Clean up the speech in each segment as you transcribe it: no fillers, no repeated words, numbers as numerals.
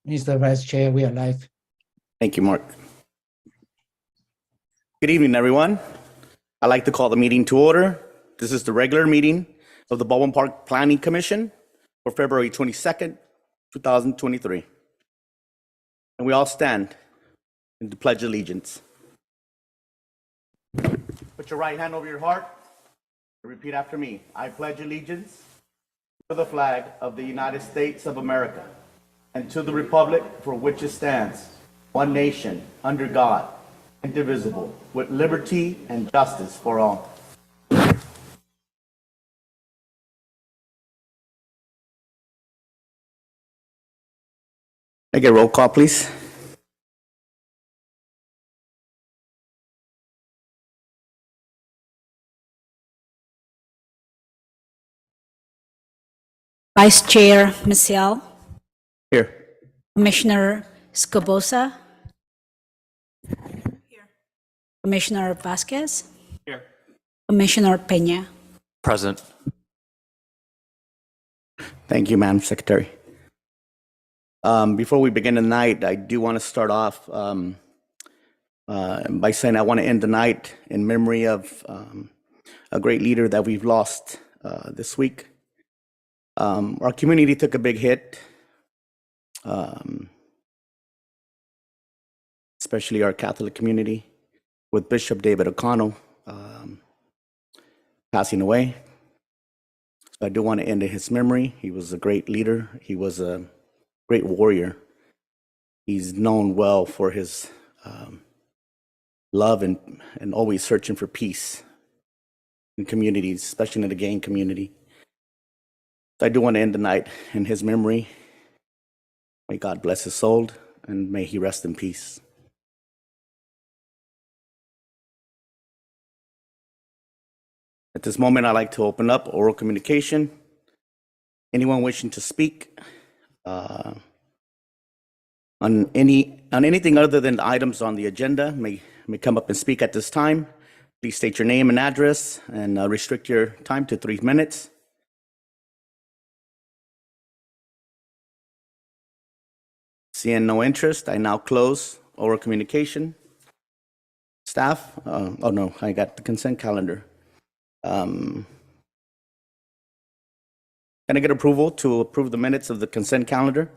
Mr. Vice Chair, we are live. Thank you, Mark. Good evening, everyone. I'd like to call the meeting to order. This is the regular meeting of the Baldwin Park Planning Commission for February 22nd, 2023. And we all stand in the Pledge of Allegiance. Put your right hand over your heart and repeat after me. I pledge allegiance to the flag of the United States of America and to the republic for which it stands, one nation, under God, indivisible, with liberty and justice for all. Can I get a roll call, please? Vice Chair Maciel, Here. Commissioner Scobosa, here. Commissioner Vasquez, Here. Commissioner Peña. Present. Thank you, Madam Secretary. Before we begin tonight, I do want to start off by saying I want to end the night in memory of a great leader that we've lost this week. Our community took a big hit, especially our Catholic community, with Bishop David O'Connell passing away. So I do want to end in his memory. He was a great leader. He was a great warrior. He's known well for his love and always searching for peace in communities, especially in the gang community. So I do want to end the night in his memory. May God bless his soul and may he rest in peace. At this moment, I'd like to open up oral communication. Anyone wishing to speak on anything other than the items on the agenda may come up and speak at this time. Please state your name and address and restrict your time to 3 minutes. Seeing no interest, I now close oral communication. Staff, oh no, I got the consent calendar. Can I get approval to approve the minutes of the consent calendar?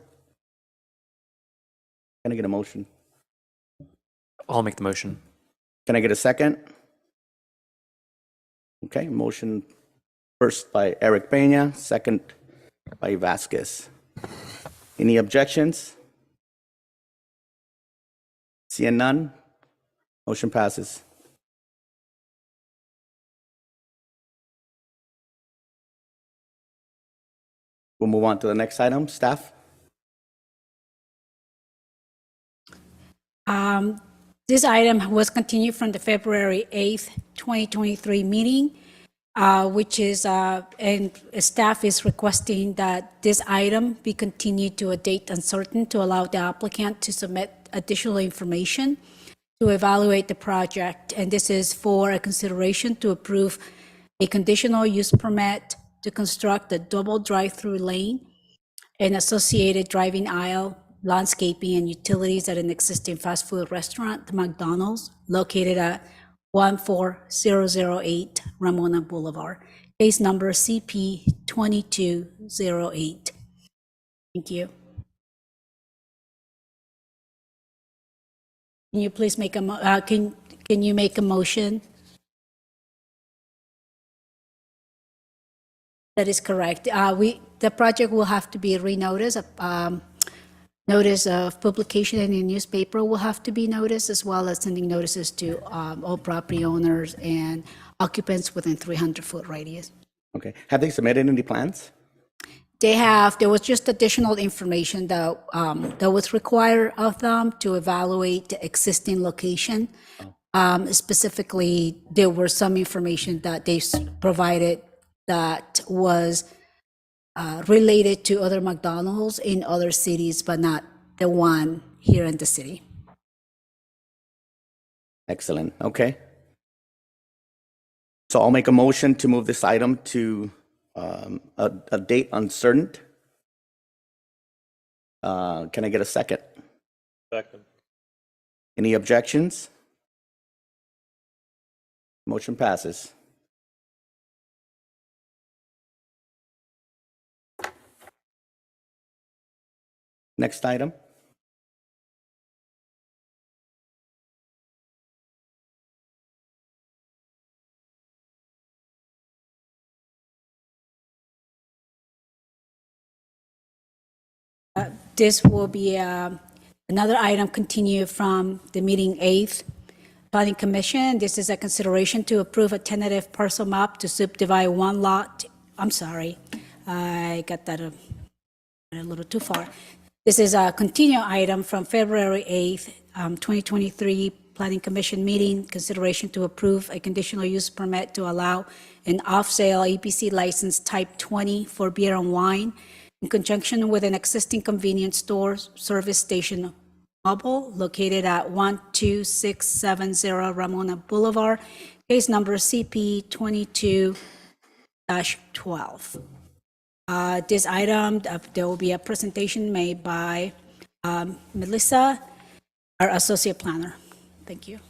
Can I get a motion? I'll make the motion. Can I get a second? Okay, motion first by Eric Peña, second by Vasquez. Any objections? Seeing none, motion passes. We'll move on to the next item. Staff? This item was continued from the February 8th, 2023 meeting, which is, and staff is requesting that this item be continued to a date uncertain to allow the applicant to submit additional information to evaluate the project. And this is for a consideration to approve a conditional use permit to construct a double drive-through lane and associated driving aisle, landscaping and utilities at an existing fast food restaurant, the McDonald's, located at 14008 Ramona Boulevard, case number CP 2208. Thank you. Can you please make a can you make a motion? That is correct. The project will have to be renoticed. Notice of publication in the newspaper will have to be noticed, as well as sending notices to all property owners and occupants within 300-foot radius. Okay. Have they submitted any plans? They have. There was just additional information that that was required of them to evaluate the existing location. Specifically, there were some information that they provided that was related to other McDonald's in other cities, but not the one here in the city. Excellent. Okay. So I'll make a motion to move this item to a date uncertain. Can I get a second? Second. Any objections? Motion passes. Next item. This will be another item continue from the meeting 8th. Planning Commission, this is a consideration to approve a tentative parcel map to subdivide one lot. I'm sorry, I got that a little too far. This is a continued item from February 8th, 2023 Planning Commission meeting, consideration to approve a conditional use permit to allow an off-sale EPC license type 20 for beer and wine in conjunction with an existing convenience store service station mobile located at 12670 Ramona Boulevard, case number CP 22-12. This item, there will be a presentation made by Melissa, our associate planner. Thank you.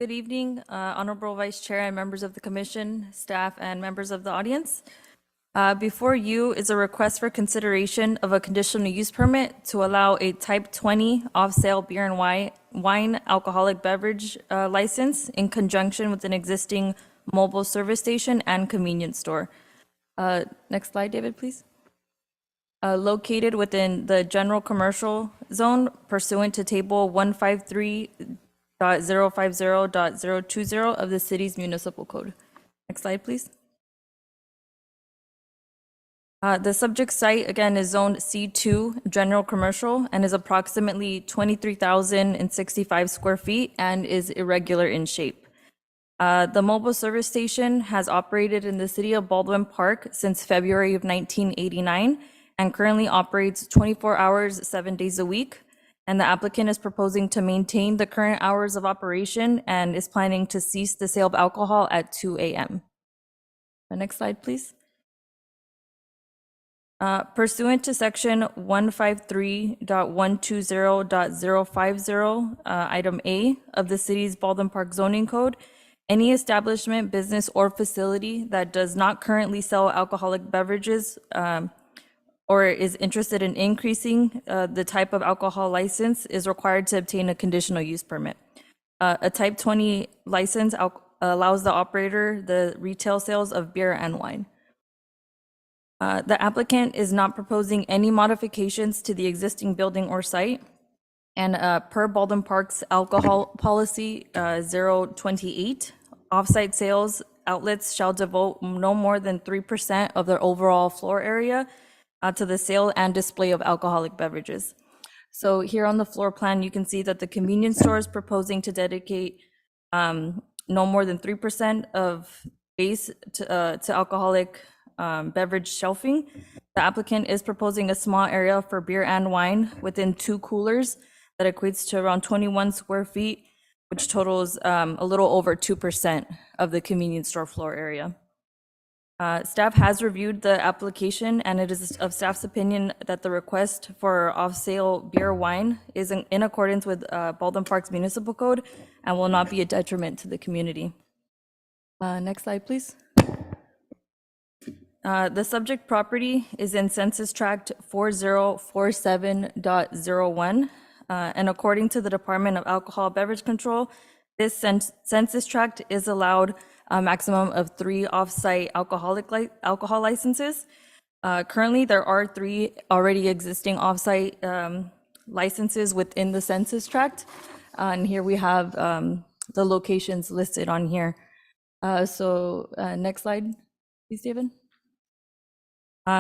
Good evening, Honorable Vice Chair and members of the Commission, staff, and members of the audience. Before you is a request for consideration of a conditional use permit to allow a Type 20 off-sale beer and wine alcoholic beverage license in conjunction with an existing mobile service station and convenience store. Next slide, David, please. Located within the general commercial zone pursuant to Table 153.050.020 of the city's municipal code. Next slide, please. The subject site, again, is zoned C2 General Commercial and is approximately 23,065 square feet and is irregular in shape. The mobile service station has operated in the city of Baldwin Park since February of 1989 and currently operates 24 hours, 7 days a week. And the applicant is proposing to maintain the current hours of operation and is planning to cease the sale of alcohol at 2 a.m. The next slide, please. Pursuant to section 153.120.050, item A of the city's Baldwin Park zoning code, any establishment, business, or facility that does not currently sell alcoholic beverages or is interested in increasing the type of alcohol license is required to obtain a conditional use permit. A type 20 license allows the operator the retail sales of beer and wine. The applicant is not proposing any modifications to the existing building or site. And per Baldwin Park's alcohol policy 028, offsite sales outlets shall devote no more than 3% of their overall floor area to the sale and display of alcoholic beverages. So here on the floor plan, you can see that the convenience store is proposing to dedicate no more than 3% of base to alcoholic beverage shelving. The applicant is proposing a small area for beer and wine within 2 coolers that equates to around 21 square feet, which totals a little over 2% of the convenience store floor area. Staff has reviewed the application, and it is of staff's opinion that the request for off-sale beer wine is in accordance with Baldwin Park's municipal code and will not be a detriment to the community. Next slide, please. The subject property is in Census Tract 4047.01, and according to the Department of Alcohol Beverage Control, this census tract is allowed a maximum of 3 off-site alcohol licenses. Currently, there are 3 already existing off-site licenses within the census tract, and here we have the locations listed on here. Next slide, please, David.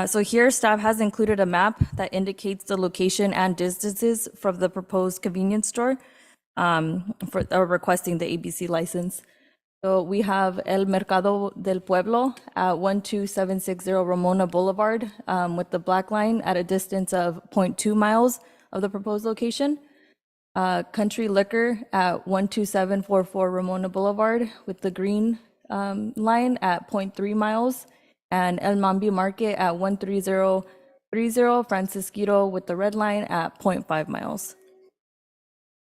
So here, staff has included a map that indicates the location and distances from the proposed convenience store for requesting the ABC license. So we have El Mercado del Pueblo at 12760 Ramona Boulevard with the black line at a distance of 0.2 miles of the proposed location. Country Liquor at 12744 Ramona Boulevard with the green line at 0.3 miles. And El Mambi Market at 13030 Francisquito with the red line at 0.5 miles.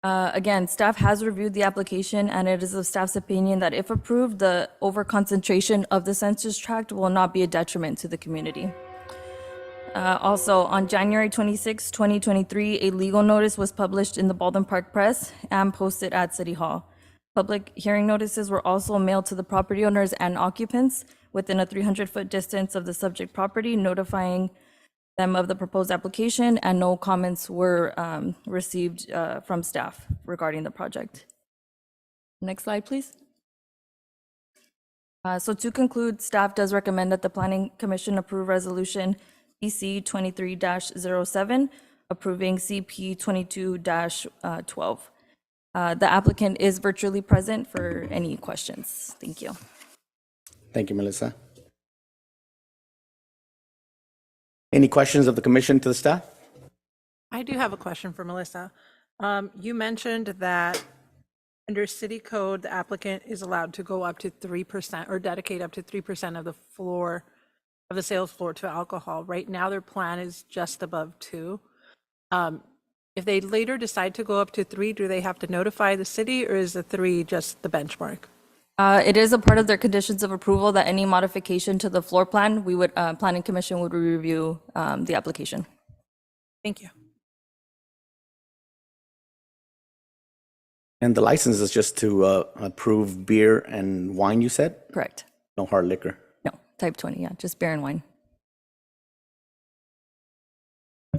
Again, staff has reviewed the application, and it is the staff's opinion that if approved, the overconcentration of the census tract will not be a detriment to the community. Also, on January 26, 2023, a legal notice was published in the Baldwin Park Press and posted at City Hall. Public hearing notices were also mailed to the property owners and occupants within a 300-foot distance of the subject property, notifying them of the proposed application, and no comments were received from staff regarding the project. Next slide, please. So to conclude, staff does recommend that the Planning Commission approve Resolution PC 23-07, approving CP 22-12. The applicant is virtually present for any questions. Thank you. Thank you, Melissa. Any questions of the commission to the staff? I do have a question for Melissa. You mentioned that under city code, the applicant is allowed to go up to 3% or dedicate up to 3% of the floor, of the sales floor to alcohol. Right now, their plan is just above 2. If they later decide to go up to 3, do they have to notify the city, or is the 3 just the benchmark? It is a part of their conditions of approval that any modification to the floor plan, we would, Planning Commission would review the application. Thank you. And the license is just to approve beer and wine, you said? Correct. No hard liquor. No, type 20, yeah, just beer and wine.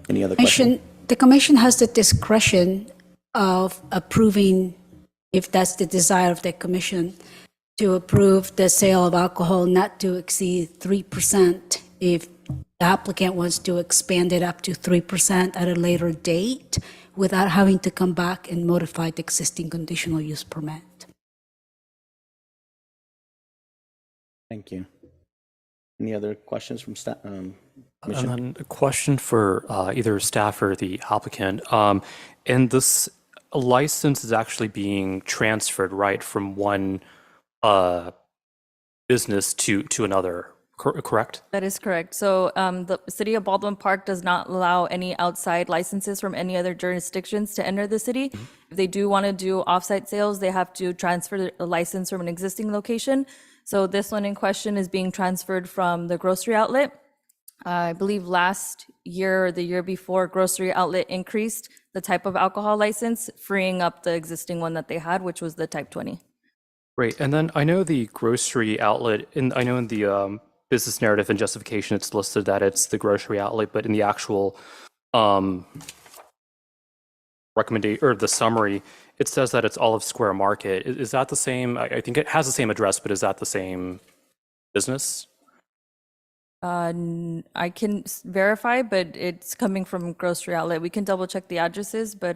Any other questions? The commission has the discretion of approving, if that's the desire of the commission, to approve the sale of alcohol not to exceed 3% if the applicant wants to expand it up to 3% at a later date without having to come back and modify the existing conditional use permit. Thank you. Any other questions from staff? And then a question for either staff or the applicant. And this license is actually being transferred, right, from one business to another, correct? That is correct. So the City of Baldwin Park does not allow any outside licenses from any other jurisdictions to enter the city. If they do want to do offsite sales, they have to transfer a license from an existing location. So this one in question is being transferred from the grocery outlet. I believe last year or the year before, grocery outlet increased the type of alcohol license, freeing up the existing one that they had, which was the type 20. Great. And then I know the grocery outlet, I know in the business narrative and justification, it's listed that it's the grocery outlet, but in the actual recommendation or the summary, it says that it's Olive Square Market. Is that the same? I think it has the same address, but is that the same business? I can verify, but it's coming from grocery outlet. We can double check the addresses, but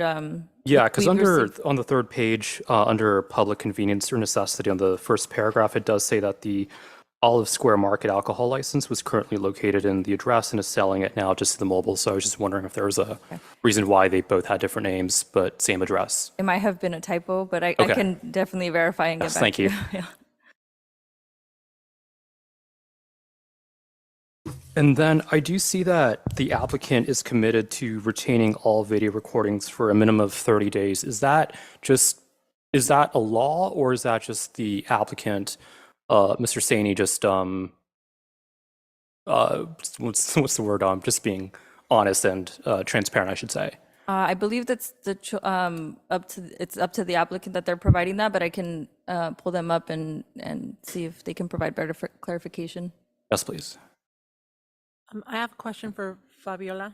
yeah, because we've received- on the third page, under public convenience or necessity, on the first paragraph, it does say that the Olive Square Market alcohol license was currently located in the address and is selling it now just to the mobile. So I was just wondering if there was a reason why they both had different names but same address. It might have been a typo, but I Okay. can definitely verify and get Yes, back thank to you. Yeah. And then I do see that the applicant is committed to retaining all video recordings for a minimum of 30 days. Is that a law, or is that just the applicant, Mr. Saini, just what's the word? Just being honest and transparent, I should say. I believe that's it's up to the applicant that they're providing that, but I can pull them up and see if they can provide better clarification. Yes, please. I have a question for Fabiola.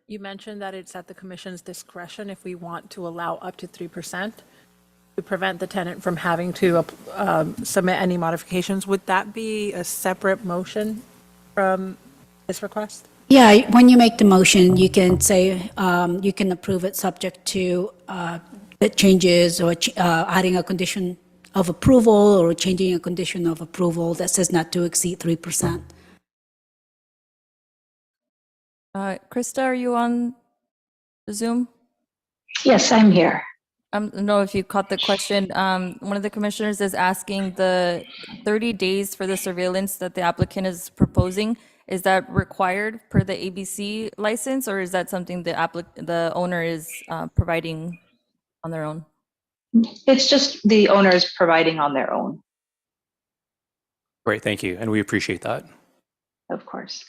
You mentioned that it's at the commission's discretion if we want to allow up to 3% to prevent the tenant from having to submit any modifications. Would that be a separate motion from this request? Yeah, when you make the motion, you can say, you can approve it subject to the changes or adding a condition of approval or changing a condition of approval that says not to exceed 3%. Krista, are you on Zoom? Yes, I'm here. I don't know if you caught the question. One of the commissioners is asking the 30 days for the surveillance that the applicant is proposing. Is that required per the ABC license, or is that something the owner is providing on their own? It's just the owners providing on their own, Great, thank you, and we appreciate that. of course.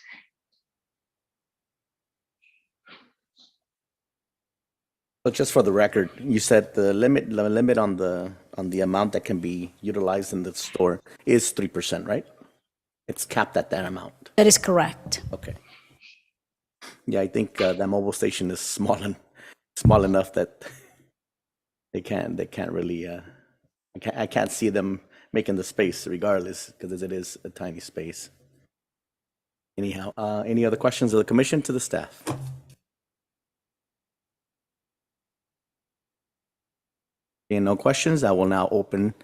But just for the record, you said the limit on the amount that can be utilized in the store is 3%, right? It's capped at that amount. That is correct. Okay. Yeah, I think that mobile station is small enough that they can't really. I can't see them making the space regardless, because it is a tiny space. Anyhow, any other questions of the commission to the staff? Seeing no questions, I will now open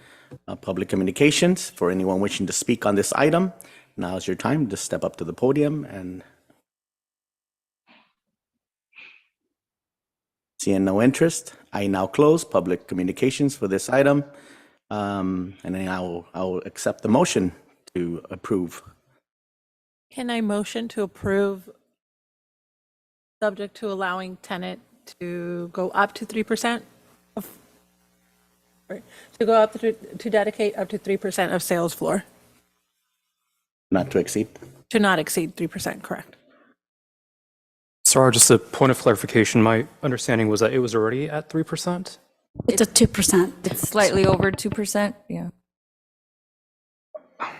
public communications for anyone wishing to speak on this item. Now is your time to step up to the podium, and seeing no interest, I now close public communications for this item. And then I will accept the motion to approve. Can I motion to approve, subject to allowing tenant to go up to 3%? To go up to dedicate up to 3% of sales floor, Not to exceed. to not exceed 3%, correct? Sorry, just a point of clarification. My understanding was that it was already at 3%. It's a 2%. It's slightly over 2%, yeah. I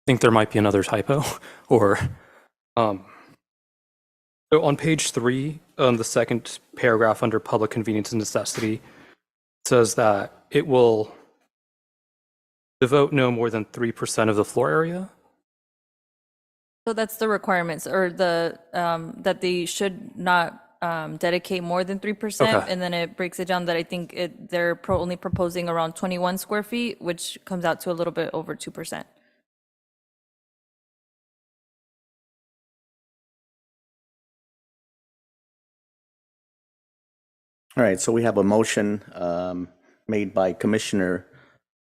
think there might be another typo, or so on page 3, the second paragraph under public convenience and necessity, it says that it will devote no more than 3% of the floor area. So that's the requirements, or the, that they should not dedicate more than 3%. Okay. And then it breaks it down that I think they're only proposing around 21 square feet, which comes out to a little bit over 2%. All right, so we have a motion made by Commissioner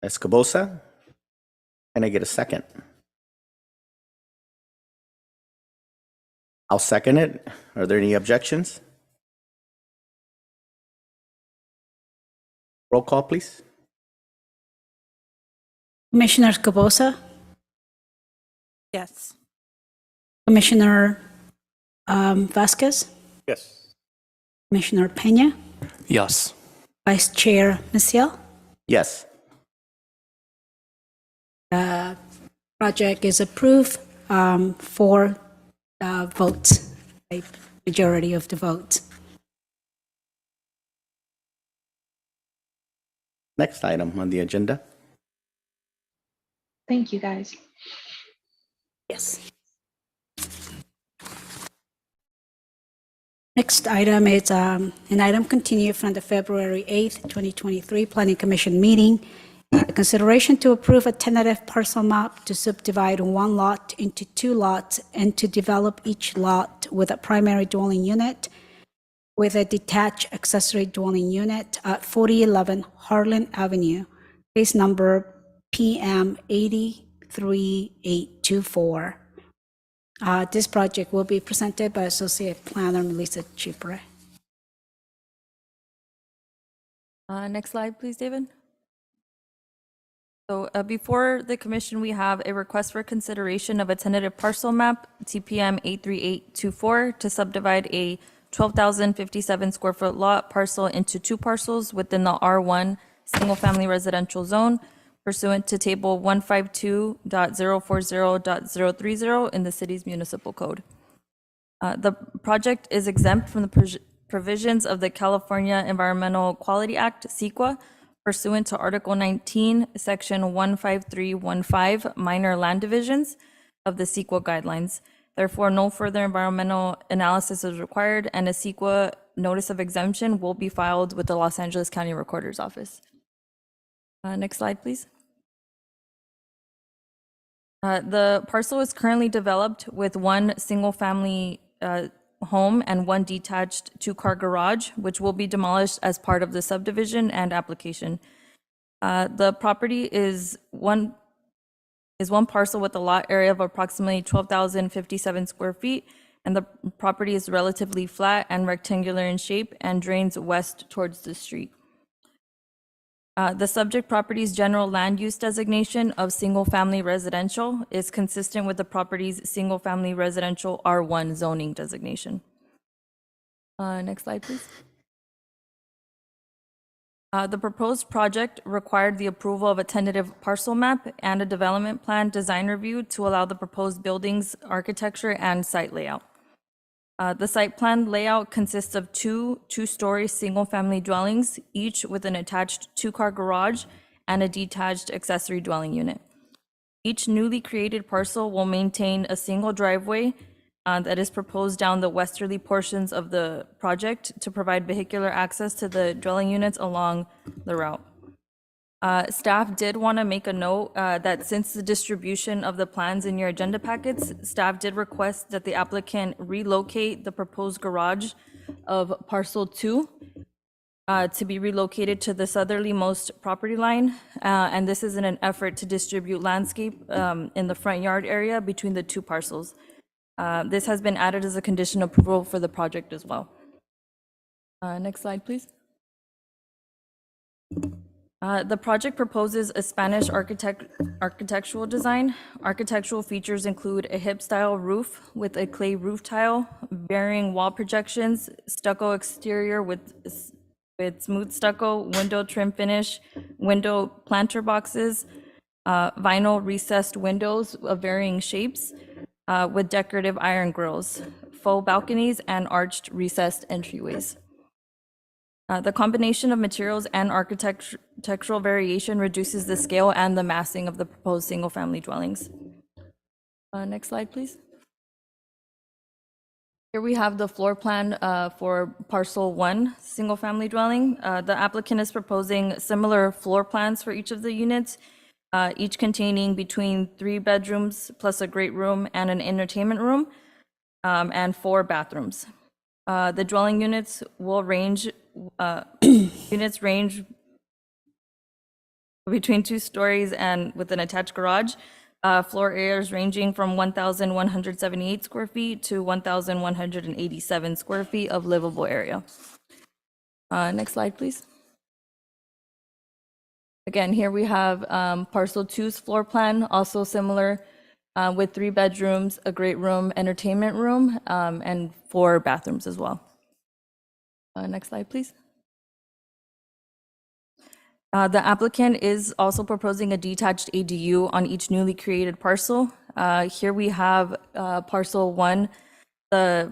Escobosa. Can I get a second? I'll second it. Are there any objections? Roll call, please. Commissioner Cabosa, Yes. Commissioner Vasquez, Yes. Commissioner Peña, Yes. Vice Chair Maciel. Yes. Project is approved for votes, a majority of the votes. Next item on the agenda. Thank you, guys. Yes. Next item is an item continued from the February 8th, 2023 Planning Commission meeting. Consideration to approve a tentative parcel map to subdivide one lot into 2 lots and to develop each lot with a primary dwelling unit with a detached accessory dwelling unit at 4011 Harlan Avenue, case number PM 83824. This project will be presented by Associate Planner Melissa Chipre. Next slide, please, David. So before the commission, we have a request for consideration of a tentative parcel map, TPM 83824, to subdivide a 12,057 square foot lot parcel into 2 parcels within the R1 single family residential zone pursuant to table 152.040.030 in the city's municipal code. The project is exempt from the provisions of the California Environmental Quality Act, CEQA, pursuant to Article 19, Section 15315, minor land divisions of the CEQA guidelines. Therefore, no further environmental analysis is required, and a CEQA notice of exemption will be filed with the Los Angeles County Recorder's Office. Next slide, please. The parcel is currently developed with one single-family home and one detached two-car garage, which will be demolished as part of the subdivision and application. The property is one parcel with a lot area of approximately 12,057 square feet, and the property is relatively flat and rectangular in shape and drains west towards the street. The subject property's general land use designation of single-family residential is consistent with the property's single-family residential R1 zoning designation. Next slide, please. The proposed project required the approval of a tentative parcel map and a development plan design review to allow the proposed buildings, architecture, and site layout. The site plan layout consists of two-story single-family dwellings, each with an attached two-car garage and a detached accessory dwelling unit. Each newly created parcel will maintain a single driveway that is proposed down the westerly portions of the project to provide vehicular access to the dwelling units along the route. Staff did want to make a note that since the distribution of the plans in your agenda packets, staff did request that the applicant relocate the proposed garage of parcel 2 to be relocated to the southerlymost property line. And this is in an effort to distribute landscape in the front yard area between the two parcels. This has been added as a condition of approval for the project as well. Next slide, please. The project proposes a Spanish architectural design. Architectural features include a hip-style roof with a clay roof tile, varying wall projections, stucco exterior with smooth stucco, window trim finish, window planter boxes, vinyl recessed windows of varying shapes, with decorative iron grills, faux balconies, and arched recessed entryways. The combination of materials and architectural variation reduces the scale and the massing of the proposed single-family dwellings. Next slide, please. Here we have the floor plan for parcel 1, single-family dwelling. The applicant is proposing similar floor plans for each of the units, each containing between 3 bedrooms plus a great room and an entertainment room, and 4 bathrooms. The dwelling units will range between 2 stories and with an attached garage. Floor areas ranging from 1,178 square feet to 1,187 square feet of livable area. Next slide, please. Again, here we have parcel 2's floor plan, also similar with 3 bedrooms, a great room, entertainment room, and 4 bathrooms as well. Next slide, please. The applicant is also proposing a detached ADU on each newly created parcel. Here we have parcel 1. The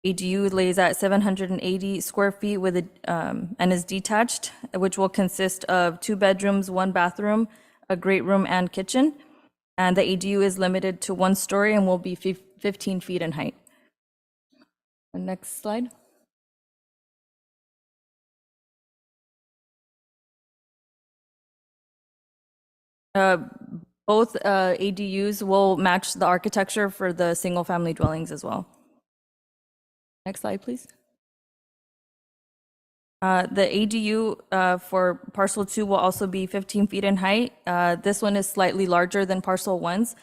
ADU lays at 780 square feet with and is detached, which will consist of 2 bedrooms, 1 bathroom, a great room, and kitchen. And the ADU is limited to 1 story and will be 15 feet in height. Next slide. Both ADUs will match the architecture for the single-family dwellings as well. Next slide, please. The ADU for parcel 2 will also be 15 feet in height. This one is slightly larger than parcel 1's.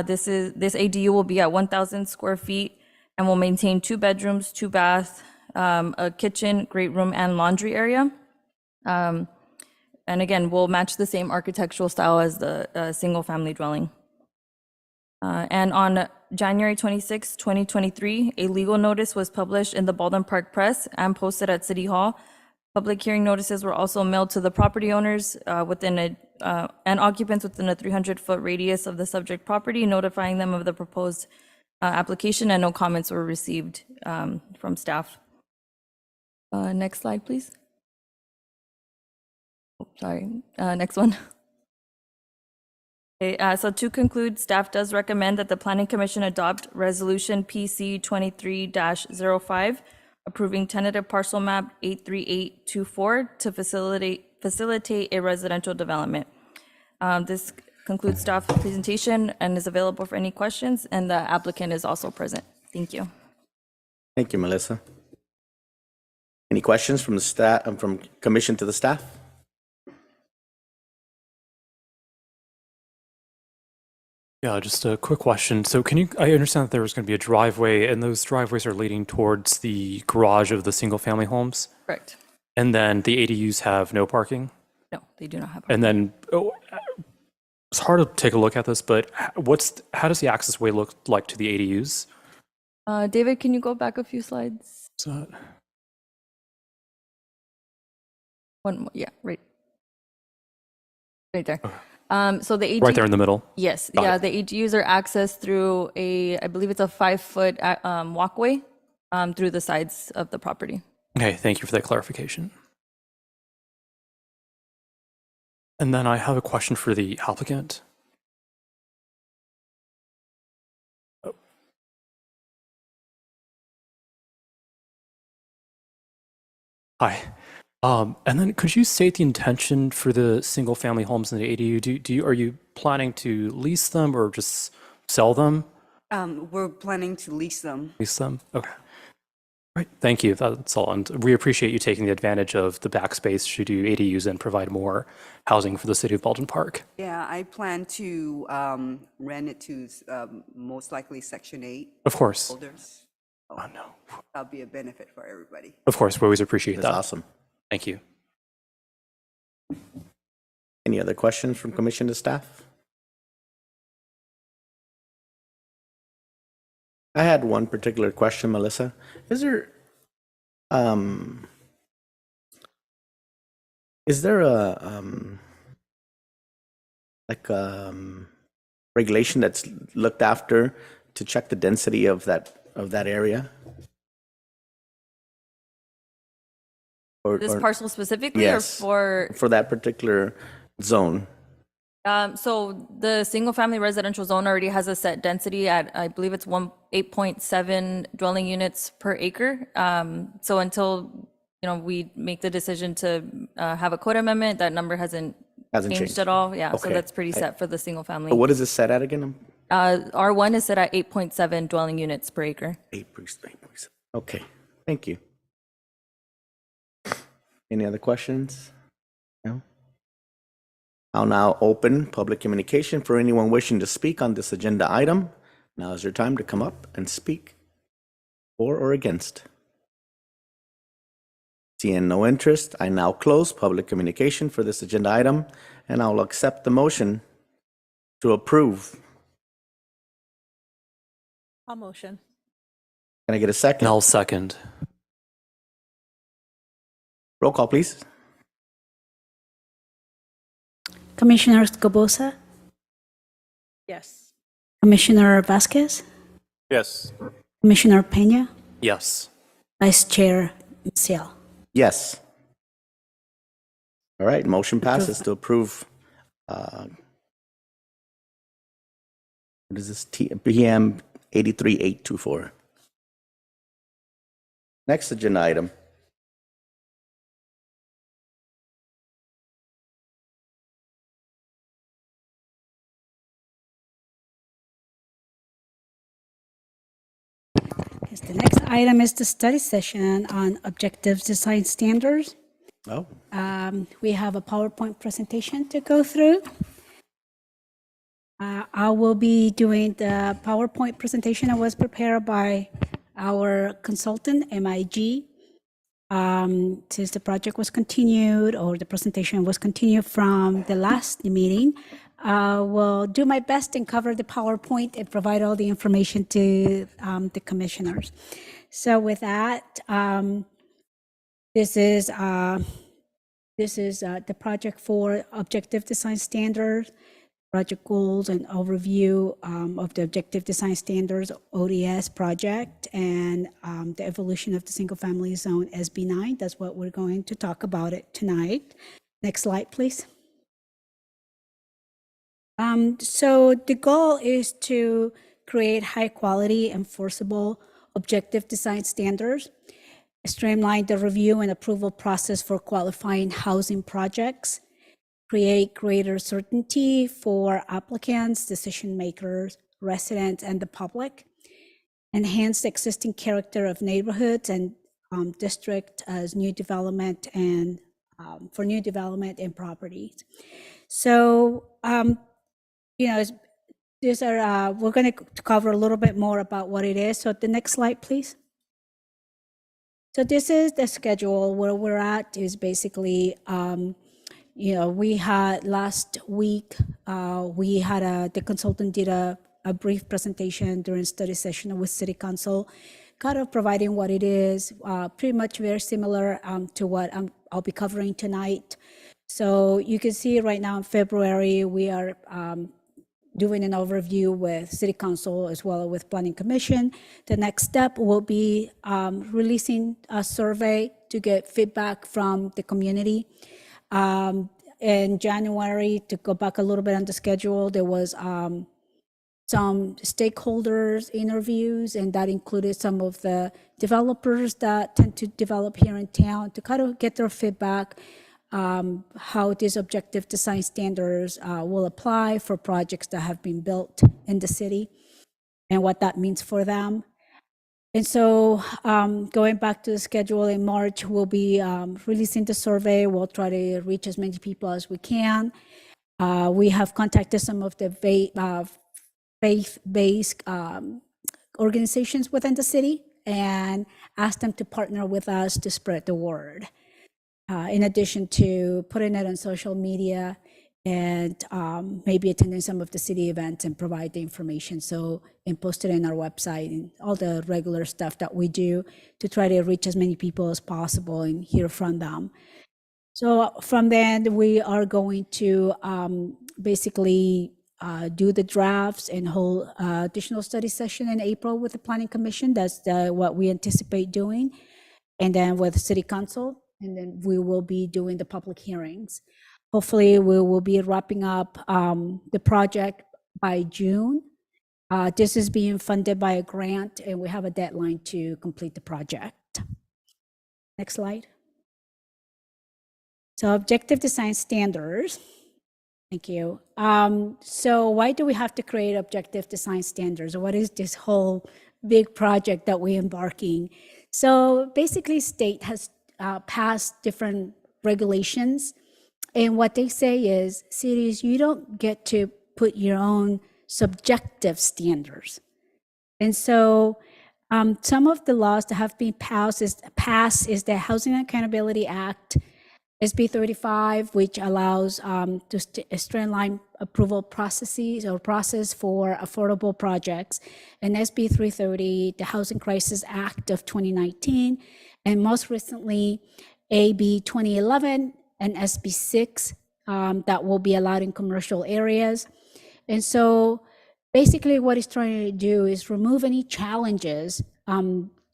This ADU will be at 1,000 square feet and will maintain 2 bedrooms, 2 baths, a kitchen, great room, and laundry area. And again, will match the same architectural style as the single-family dwelling. And on January 26, 2023, a legal notice was published in the Baldwin Park Press and posted at City Hall. Public hearing notices were also mailed to the property owners and occupants within a 300-foot radius of the subject property, notifying them of the proposed application, and no comments were received from staff. Next slide, please. Oh, sorry, next one. Okay, so to conclude, staff does recommend that the Planning Commission adopt Resolution PC 23-05 approving tentative parcel map 83824 to facilitate a residential development. This concludes staff presentation and is available for any questions, and the applicant is also present. Thank you. Thank you, Melissa. Any questions from the staff, from commission to the staff? Yeah, just a quick question. So I understand that there was going to be a driveway, and those driveways are leading towards the garage of the single-family homes? Correct. And then the ADUs have no parking? No, they do not have. And then, it's hard to take a look at this, but how does the access way look like to the ADUs? David, can you go back a few slides? So, One more, yeah, right there. So the ADU, right there in the middle? yes, Got yeah, it. the ADUs are accessed through I believe it's a 5-foot walkway through the sides of the property. Okay, thank you for that clarification. And then I have a question for the applicant. Oh. Hi. And then could you state the intention for the single-family homes in the ADU? Are you planning to lease them or just sell them? We're planning to lease them. Lease them? Okay. Right. Thank you. That's all. And we appreciate you taking the advantage of the backspace to do ADUs and provide more housing for the city of Baldwin Park. Yeah, I plan to rent it to most likely Section 8 Of course. holders. Oh, no. That'll be a benefit for everybody. Of course. We always appreciate That's that. awesome. Thank you. Any other questions from commission to staff? I had one particular question, Melissa. Is there a regulation that's looked after to check the density of that area? This parcel specifically, yes, or for that particular zone? so the single-family residential zone already has a set density at, I believe it's 8.7 dwelling units per acre. So until we make the decision to have a code amendment, that number hasn't changed at all. Yeah, so Okay. that's pretty set for the single-family. What is it set at again? R1 is set at 8.7 dwelling units per acre. 8%. Okay, thank you. Any other questions? No? I'll now open public communication for anyone wishing to speak on this agenda item. Now is your time to come up and speak for or against. Seeing no interest, I now close public communication for this agenda item, and I'll accept the motion to approve. I'll motion. Can I get a second? And I'll second. Roll call, please. Commissioner Scobosa, Yes. Commissioner Vasquez, Yes. Commissioner Peña, Yes. Vice Chair Maciel. Yes. All right, motion passes to approve. What is this? PM 83824. Next agenda item. Yes, the next item is the study session on objectives design standards. Oh, We have a PowerPoint presentation to go through. I will be doing the PowerPoint presentation that was prepared by our consultant, MIG. Since the project was continued or the presentation was continued from the last meeting, will do my best and cover the PowerPoint and provide all the information to the commissioners. So with that, this is the project for objective design standards, project goals and overview of the objective design standards ODS project and the evolution of the single family zone SB9. That's what we're going to talk about it tonight. Next slide, please. So the goal is to create high quality, enforceable, objective design standards streamline the review and approval process for qualifying housing projects, create greater certainty for applicants, decision makers, residents, and the public, enhance the existing character of neighborhoods and district as new development and for new development and properties. So, these are, we're going to cover a little bit more about what it is. So the next slide, please. So this is the schedule. Where we're at is basically, we had last week, the consultant did a brief presentation during study session with City Council, kind of providing what it is, pretty much very similar to what I'll be covering tonight. So you can see right now in February, we are doing an overview with City Council as well as with Planning Commission. The next step will be releasing a survey to get feedback from the community. In January, to go back a little bit on the schedule, there was some stakeholders interviews, and that included some of the developers that tend to develop here in town to kind of get their feedback, how these objective design standards will apply for projects that have been built in the city and what that means for them. And so going back to the schedule in March, we'll be releasing the survey. We'll try to reach as many people as we can. We have contacted some of the faith-based organizations within the city and asked them to partner with us to spread the word. In addition to putting it on social media and maybe attending some of the city events and provide the information. So, and post it in our website and all the regular stuff that we do to try to reach as many people as possible and hear from them. So from then, we are going to basically do the drafts and hold additional study session in April with the Planning Commission. That's what we anticipate doing. And then with City Council. And then we will be doing the public hearings. Hopefully, we will be wrapping up the project by June. This is being funded by a grant, and we have a deadline to complete the project. Next slide. So objective design standards. Thank you. So why do we have to create objective design standards? What is this whole big project that we're embarking? So basically, state has passed different regulations. And what they say is, cities, you don't get to put your own subjective standards. And so some of the laws that have been passed is the Housing Accountability Act, SB 35, which allows to streamline approval processes or process for affordable projects, and SB 330, the Housing Crisis Act of 2019, and most recently, AB 2011 and SB 6 that will be allowed in commercial areas. And so basically what it's trying to do is remove any challenges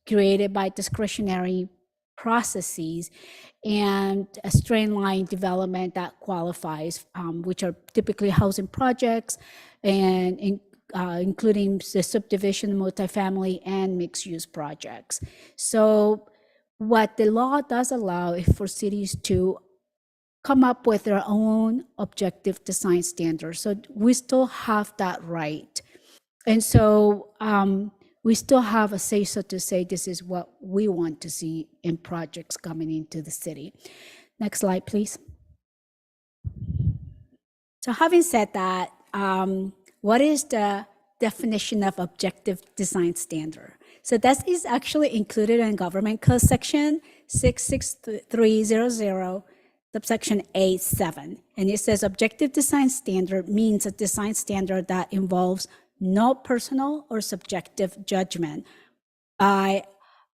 created by discretionary processes and a streamline development that qualifies, which are typically housing projects and including the subdivision, multifamily, and mixed-use projects. So what the law does allow is for cities to come up with their own objective design standards. So we still have that right. And so we still have a say so to say this is what we want to see in projects coming into the city. Next slide, please. So having said that, what is the definition of objective design standard? So that is actually included in Government Code Section 66300, subsection A7. And it says objective design standard means a design standard that involves no personal or subjective judgment by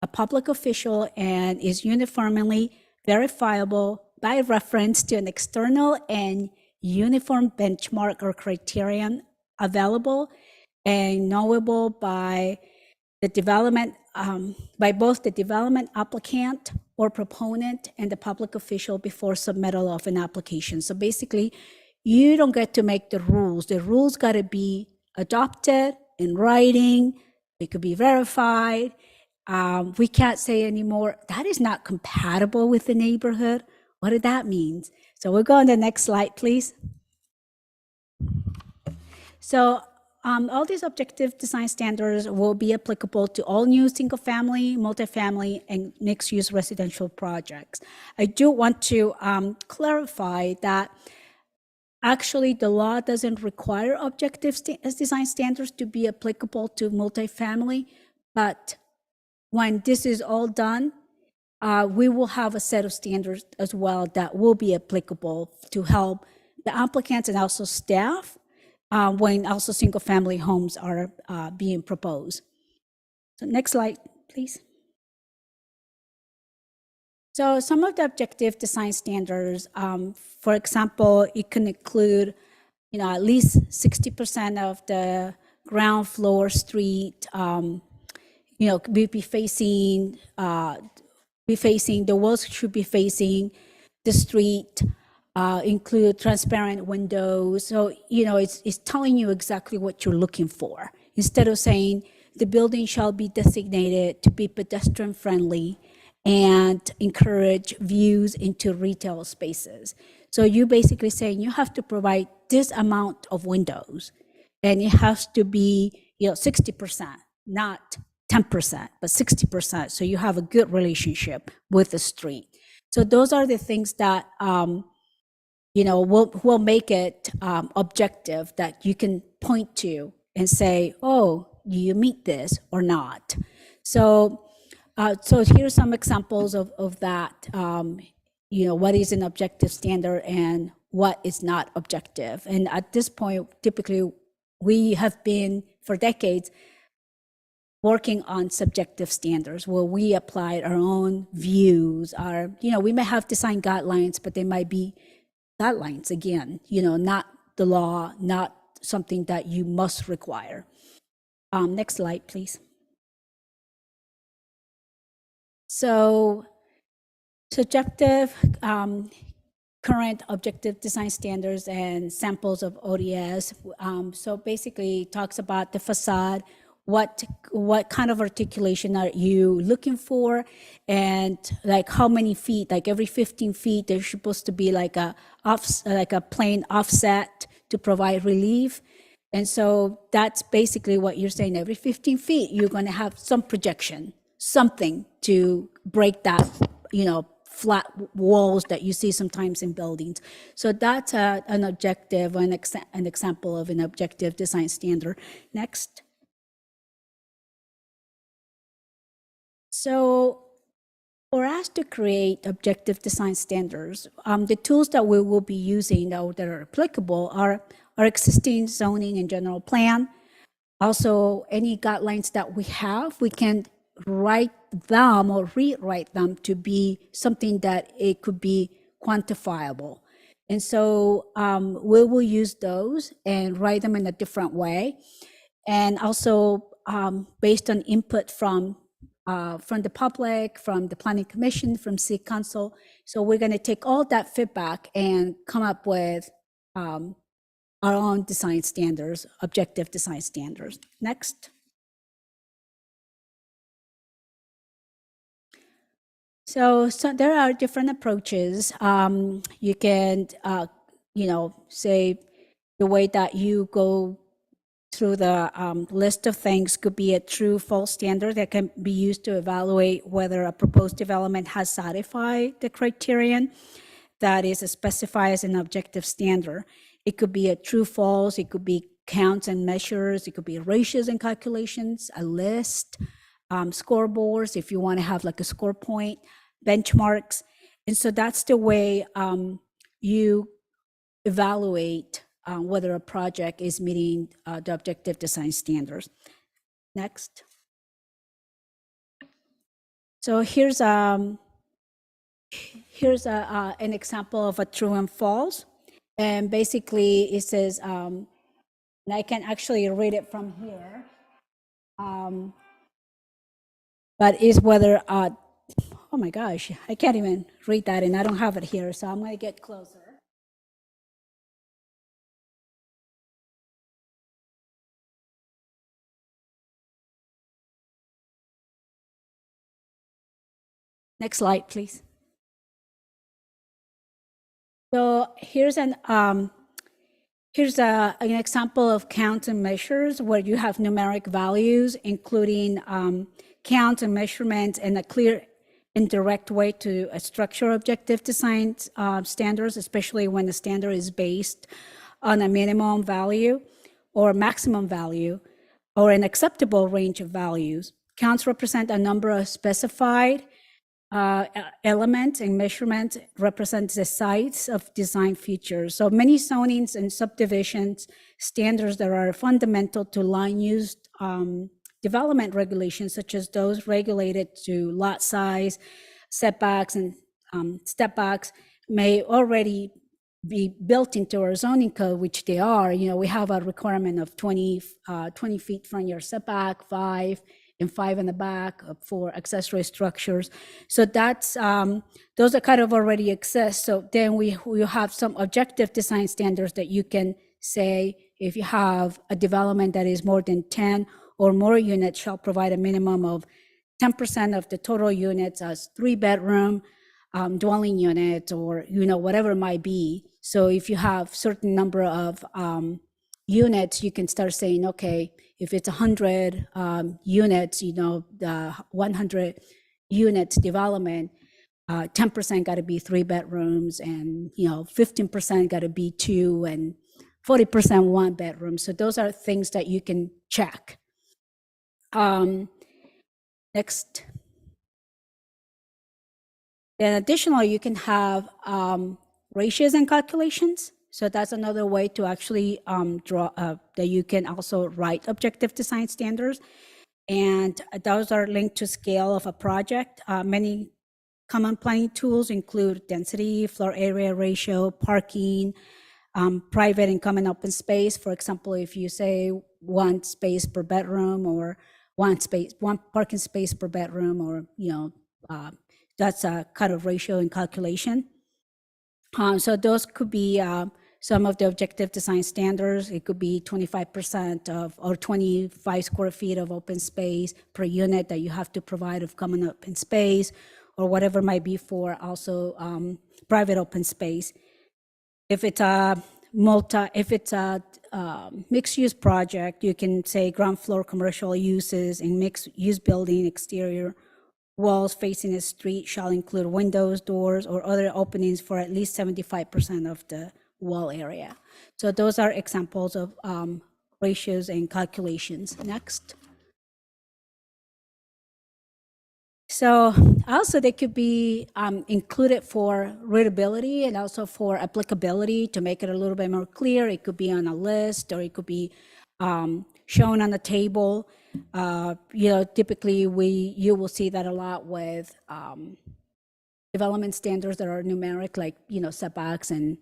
a public official and is uniformly verifiable by reference to an external and uniform benchmark or criterion available and knowable by the development, by both the development applicant or proponent and the public official before submittal of an application. So basically, you don't get to make the rules. The rules got to be adopted in writing. It could be verified, We can't say anymore, that is not compatible with the neighborhood. What did that mean? So we'll go on the next slide, please. So all these objective design standards will be applicable to all new single-family, multifamily, and mixed-use residential projects. I do want to clarify that actually the law doesn't require objective design standards to be applicable to multifamily, but when this is all done, we will have a set of standards as well that will be applicable to help the applicants and also staff when also single-family homes are being proposed. So next slide, please. So some of the objective design standards, for example, it can include, at least 60% of the ground floor street, be facing the walls should be facing the street, include transparent windows. So, it's telling you exactly what you're looking for. Instead of saying the building shall be designated to be pedestrian friendly and encourage views into retail spaces. So you basically saying you have to provide this amount of windows, and it has to be, 60%, not 10%, but 60%. So you have a good relationship with the street. So those are the things that, will make it objective, that you can point to and say, oh, do you meet this or not? So here's some examples of that, what is an objective standard and what is not objective. And at this point, typically, we have been, for decades, working on subjective standards where we applied our own views, we may have design guidelines, but they might be guidelines again, not the law, not something that you must require. Next slide, please. So subjective, current objective design standards and samples of ODS. So basically it talks about the facade, what kind of articulation are you looking for, and like how many feet, like every 15 feet, there's supposed to be like a plane offset to provide relief. And so that's basically what you're saying. Every 15 feet, you're going to have some projection, something to break that, flat walls that you see sometimes in buildings. So that's an objective, an example of an objective design standard. Next. So for us to create objective design standards, the tools that we will be using that are applicable are our existing zoning and general plan. Also, any guidelines that we have, we can write them or rewrite them to be something that it could be quantifiable. And so we will use those and write them in a different way. And also based on input from the public, from the Planning Commission, from City Council. So we're going to take all that feedback and come up with our own design standards, objective design standards. Next. So there are different approaches. You can, say the way that you go through the list of things could be a true false standard that can be used to evaluate whether a proposed development has satisfied the criterion that is specified as an objective standard. It could be a true false, it could be counts and measures, it could be ratios and calculations, a list, scoreboards, if you want to have like a score point, benchmarks. And so that's the way you evaluate whether a project is meeting the objective design standards. Next. So here's an example of a true and false. And basically it says, and I can actually read it from here, but is whether, oh my gosh, I can't even read that and I don't have it here, so I'm gonna get closer. Next slide, please. So here's an example of counts and measures where you have numeric values, including counts and measurements in a clear and direct way to structure objective design standards, especially when the standard is based on a minimum value or maximum value or an acceptable range of values. Counts represent a number of specified elements, and measurements represent the size of design features. So many zonings and subdivisions standards that are fundamental to land use development regulations, such as those related to lot size, setbacks, and step backs, may already be built into our zoning code, which they are. You know, we have a requirement of 20 feet from your setback, 5 and 5 in the back for accessory structures. So that's those are kind of already exist. So then we have some objective design standards that you can say, if you have a development that is more than 10 or more units, shall provide a minimum of 10% of the total units as 3-bedroom dwelling units, or whatever it might be. So if you have certain number of units, you can start saying, okay, if it's 100 units, the 100 units development, 10% got to be 3 bedrooms, and 15% got to be 2, and 40% 1 bedroom. So those are things that you can check. Next. Then additionally, you can have ratios and calculations. So that's another way to actually draw that you can also write objective design standards. And those are linked to scale of a project. Many common planning tools include density, floor area ratio, parking, private and common open space. For example, if you say 1 space per bedroom, or 1 parking space per bedroom, or that's a kind of ratio and calculation. So those could be some of the objective design standards. It could be 25% of, or 25 square feet of open space per unit that you have to provide of common open space, or whatever might be for also private open space. If it's a mixed-use project, you can say ground floor commercial uses and mixed-use building exterior walls facing a street shall include windows, doors, or other openings for at least 75% of the wall area. So those are examples of ratios and calculations. Next. So also they could be included for readability and also for applicability to make it a little bit more clear. It could be on a list, or it could be shown on the table. Typically you will see that a lot with development standards that are numeric, like setbacks and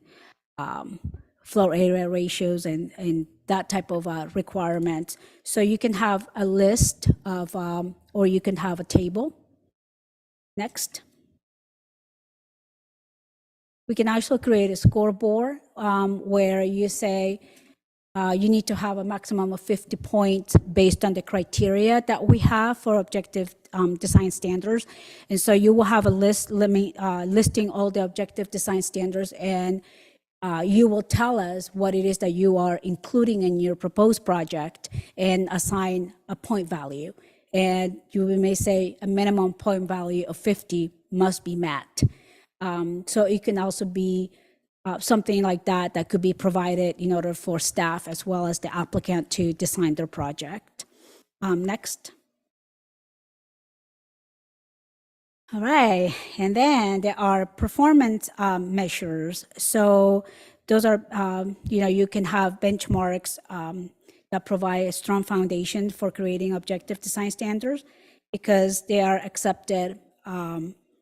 floor area ratios and that type of requirement. So you can have a list of, or you can have a table. Next. We can also create a scoreboard where you say you need to have a maximum of 50 points based on the criteria that we have for objective design standards. And so you will have a list listing all the objective design standards, and you will tell us what it is that you are including in your proposed project and assign a point value. And you may say a minimum point value of 50 must be met. So it can also be something like that could be provided in order for staff as well as the applicant to design their project. Next. All right, and then there are performance measures. So those are, you can have benchmarks that provide a strong foundation for creating objective design standards, because they are accepted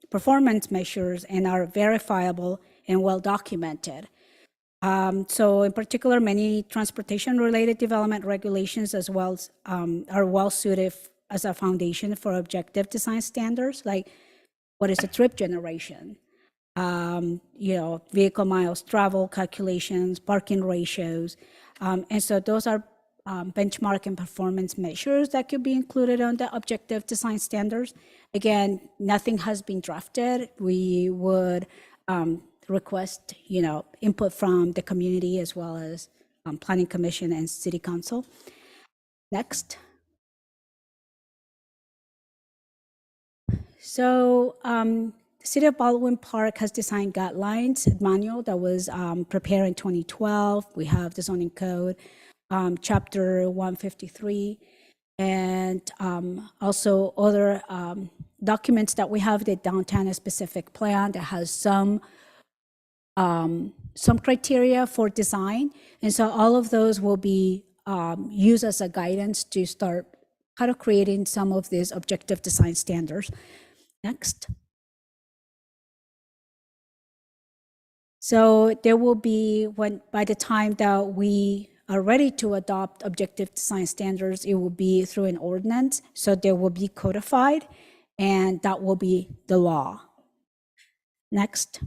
performance measures and are verifiable and well documented. So in particular, many transportation-related development regulations as well as, are well suited as a foundation for objective design standards, like what is a trip generation, vehicle miles travel calculations, parking ratios. And so those are benchmark and performance measures that could be included on the objective design standards. Again, nothing has been drafted. We would request, input from the community as well as Planning Commission and City Council. Next. So the City of Baldwin Park has designed guidelines manual that was prepared in 2012. We have the zoning code, chapter 153, and also other documents that we have, the downtown specific plan that has some criteria for design. And so all of those will be used as a guidance to start kind of creating some of these objective design standards. Next. So there will be, by the time that we are ready to adopt objective design standards, it will be through an ordinance. So they will be codified, and that will be the law. Next.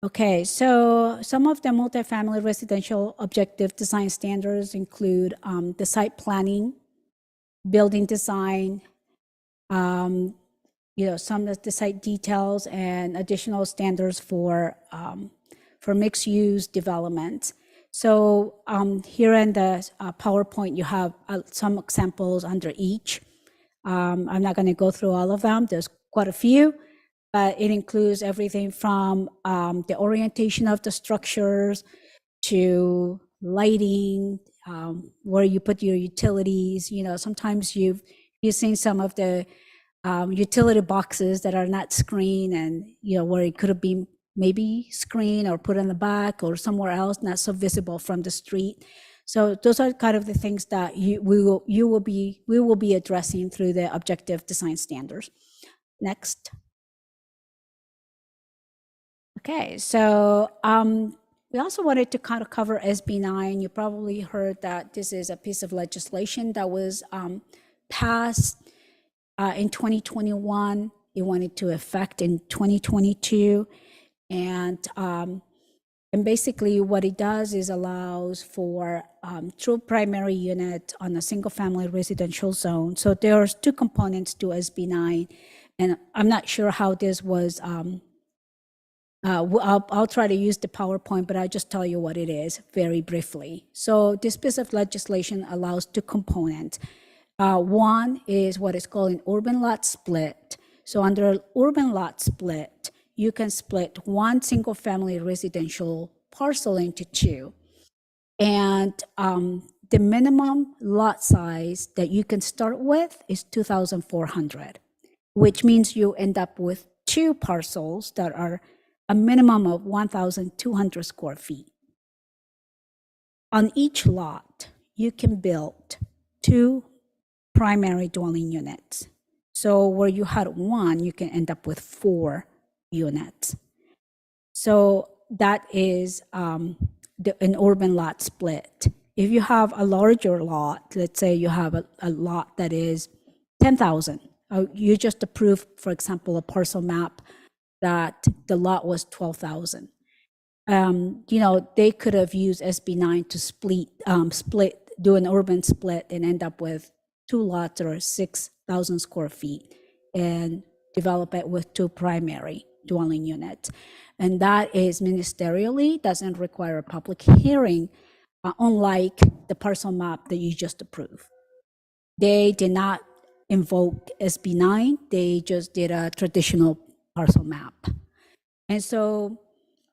Okay, so some of the multifamily residential objective design standards include the site planning, building design, some of the site details and additional standards for mixed-use development. So here in the PowerPoint, you have some examples under each. I'm not going to go through all of them. There's quite a few, but it includes everything from the orientation of the structures to lighting, where you put your utilities. Sometimes you've seen some of the utility boxes that are not screened, and where it could have been maybe screened or put in the back or somewhere else, not so visible from the street. So those are kind of the things that we will be addressing through the objective design standards. Next. Okay, so we also wanted to kind of cover SB 9. You probably heard that this is a piece of legislation that was passed in 2021. It went into effect in 2022. And basically what it does is allows for true primary unit on a single family residential zone. So there's two components to SB 9. And I'm not sure how this was, I'll try to use the PowerPoint, but I'll just tell you what it is very briefly. So this piece of legislation allows two components. One is what is called an urban lot split. So under urban lot split, you can split one single family residential parcel into two. And the minimum lot size that you can start with is 2,400, which means you end up with two parcels that are a minimum of 1,200 square feet. On each lot, you can build two primary dwelling units. So where you had one, you can end up with 4 units. So that is an urban lot split. If you have a larger lot, let's say you have a lot that is 10,000, you just approved, for example, a parcel map that the lot was 12,000. They could have used SB 9 to do an urban split and end up with 2 lots or 6,000 square feet and develop it with 2 primary dwelling units. And that is ministerially, doesn't require a public hearing, unlike the parcel map that you just approved. They did not invoke SB 9, they just did a traditional parcel map. And so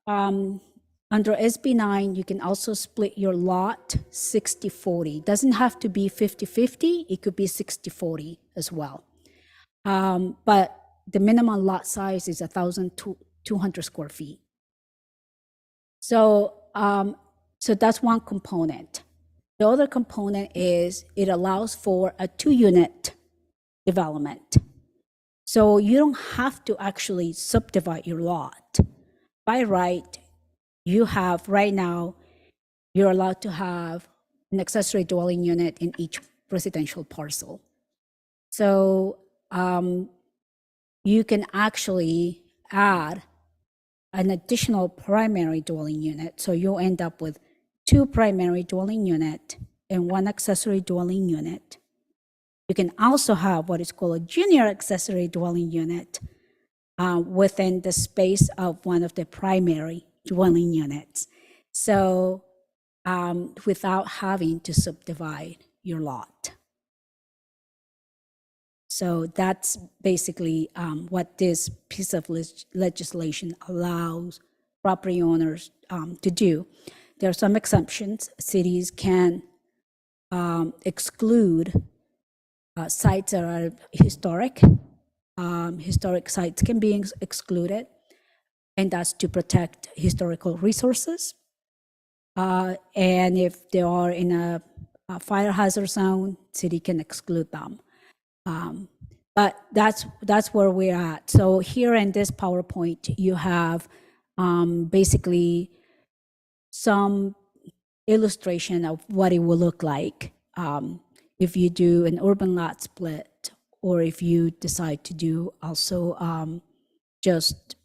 under SB 9, you can also split your lot 60-40. Doesn't have to be 50-50, it could be 60-40 as well. But the minimum lot size is 1,200 square feet. So, so that's one component. The other component is it allows for a 2-unit development. So you don't have to actually subdivide your lot. By right, you have right now, you're allowed to have an accessory dwelling unit in each residential parcel. So you can actually add an additional primary dwelling unit. So you'll end up with 2 primary dwelling unit and 1 accessory dwelling unit. You can also have what is called a junior accessory dwelling unit within the space of one of the primary dwelling units. So without having to subdivide your lot. So that's basically what this piece of legislation allows property owners to do. There are some exemptions. Cities can exclude sites that are historic. Historic sites can be excluded, and that's to protect historical resources. And if they are in a fire hazard zone, city can exclude them. But that's where we're at. So here in this PowerPoint, you have basically some illustration of what it will look like if you do an urban lot split, or if you decide to do also just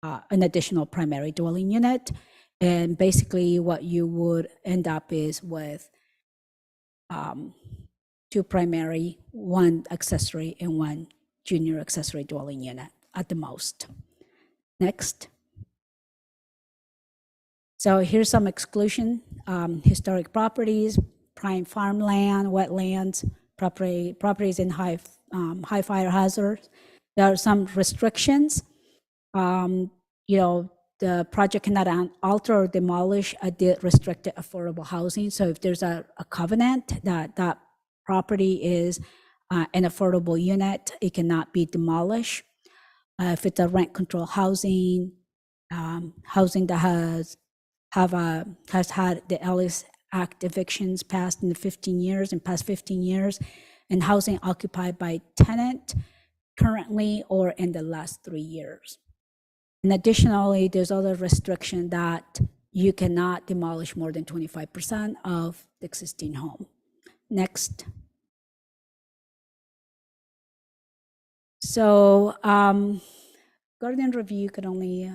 an additional primary dwelling unit. And basically what you would end up is with 2 primary, 1 accessory, and 1 junior accessory dwelling unit at the most. Next. So here's some exclusion: historic properties, prime farmland, wetlands, properties in high fire hazards. There are some restrictions. The project cannot alter or demolish a restricted affordable housing. So if there's a covenant that property is an affordable unit, it cannot be demolished. If it's a rent control housing, housing that has had the Ellis Act evictions passed in the past 15 years, and housing occupied by tenant currently or in the last 3 years. And additionally, there's other restriction that you cannot demolish more than 25% of the existing home. Next. So garden review could only,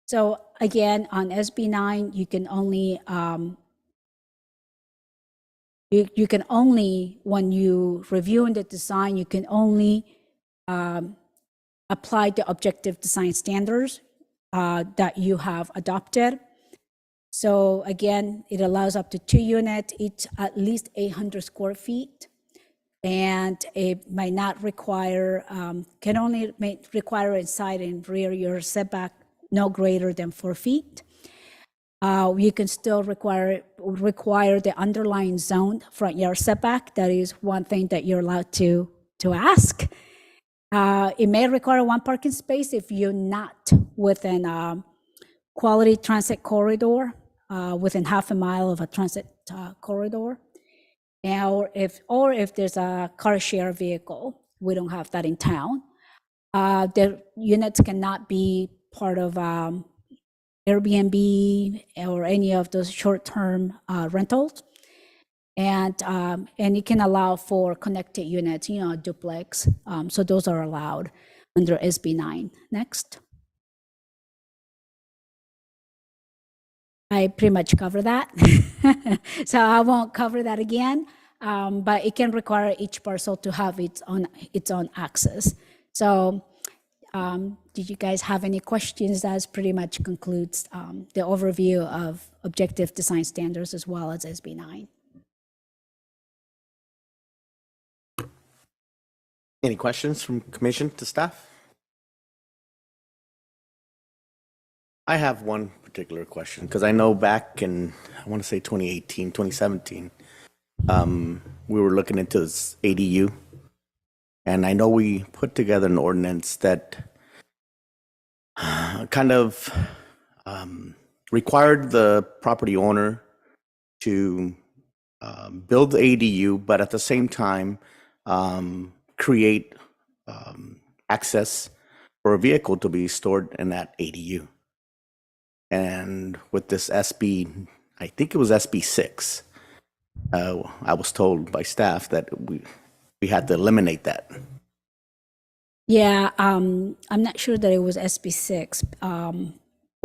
so again, on SB 9, you can only, you can only, when you review the design, you can only apply the objective design standards that you have adopted. So again, it allows up to 2 units, each at least 800 square feet. And it might not require, can only require inside and rear yard setback no greater than 4 feet. You can still require the underlying zone front yard setback. That is one thing that you're allowed to ask. It may require 1 parking space if you're not within a quality transit corridor, within half a mile of a transit corridor. Or if there's a car share vehicle, we don't have that in town. The units cannot be part of Airbnb or any of those short-term rentals. And it can allow for connected units, duplex. So those are allowed under SB 9. Next. I pretty much cover that. So I won't cover that again, but it can require each parcel to have its own access. So did you guys have any questions? That pretty much concludes the overview of objective design standards as well as SB 9. Any questions from commission to staff? I have one particular question, because I know back in, I want to say 2018, 2017, we were looking into this ADU. And I know we put together an ordinance that kind of required the property owner to build the ADU, but at the same time, create access for a vehicle to be stored in that ADU. And with this SB, I think it was SB 6, I was told by staff that we had to eliminate that. Yeah, I'm not sure that it was SB 6.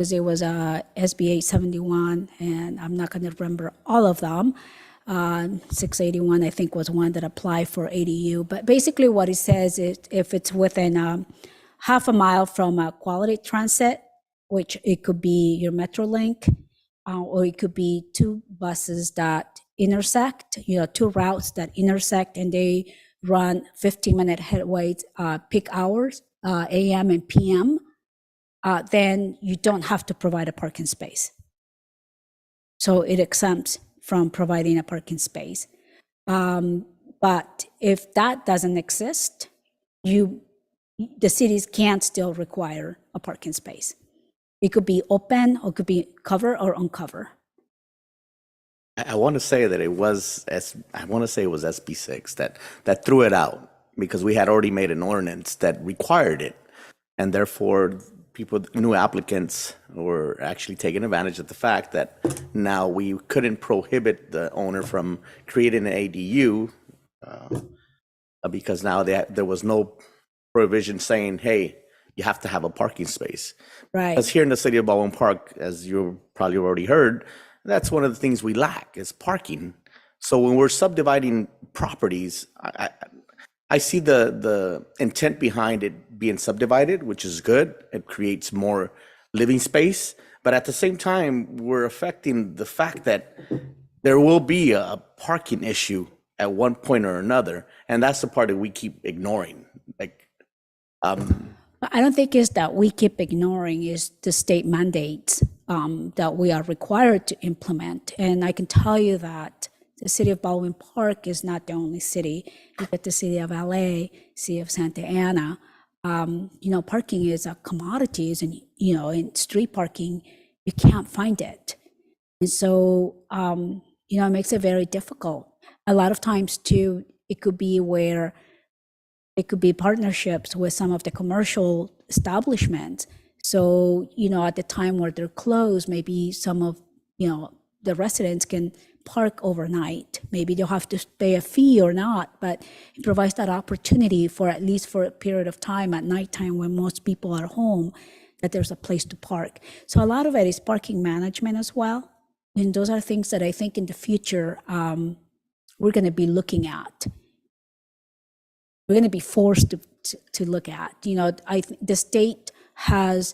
because it was a SB 871, and I'm not going to remember all of them. 681, I think, was one that applied for ADU. But basically what it says is if it's within half a mile from a quality transit, which it could be your Metrolink, or it could be two buses that intersect, two routes that intersect, and they run 15-minute headways, peak hours, AM and PM, then you don't have to provide a parking space. So it exempts from providing a parking space. But if that doesn't exist, the cities can still require a parking space. It could be open, or it could be cover or uncover. I want to say that it was SB6 that threw it out because we had already made an ordinance that required it, and therefore new applicants were actually taking advantage of the fact that now we couldn't prohibit the owner from creating an ADU because now there was no provision saying, hey, you have to have a parking space. Right. Because here in the city of Baldwin Park, as you probably already heard, that's one of the things we lack is parking. So when we're subdividing properties, I see the intent behind it being subdivided, which is good. It creates more living space. But at the same time, we're affecting the fact that there will be a parking issue at one point or another. And that's the part that we keep ignoring. I don't think it's that we keep ignoring, is the state mandates that we are required to implement. And I can tell you that the city of Baldwin Park is not the only city. You get the city of LA, city of Santa Ana. Parking is a commodity, and in street parking, you can't find it. And so, it makes it very difficult. A lot of times too, it could be partnerships with some of the commercial establishments. So, at the time where they're closed, maybe some of, the residents can park overnight. Maybe they'll have to pay a fee or not, but it provides that opportunity for at least for a period of time at nighttime when most people are home, that there's a place to park. So a lot of it is parking management as well. And those are things that I think in the future, we're going to be looking at. We're going to be forced to look at. The state has,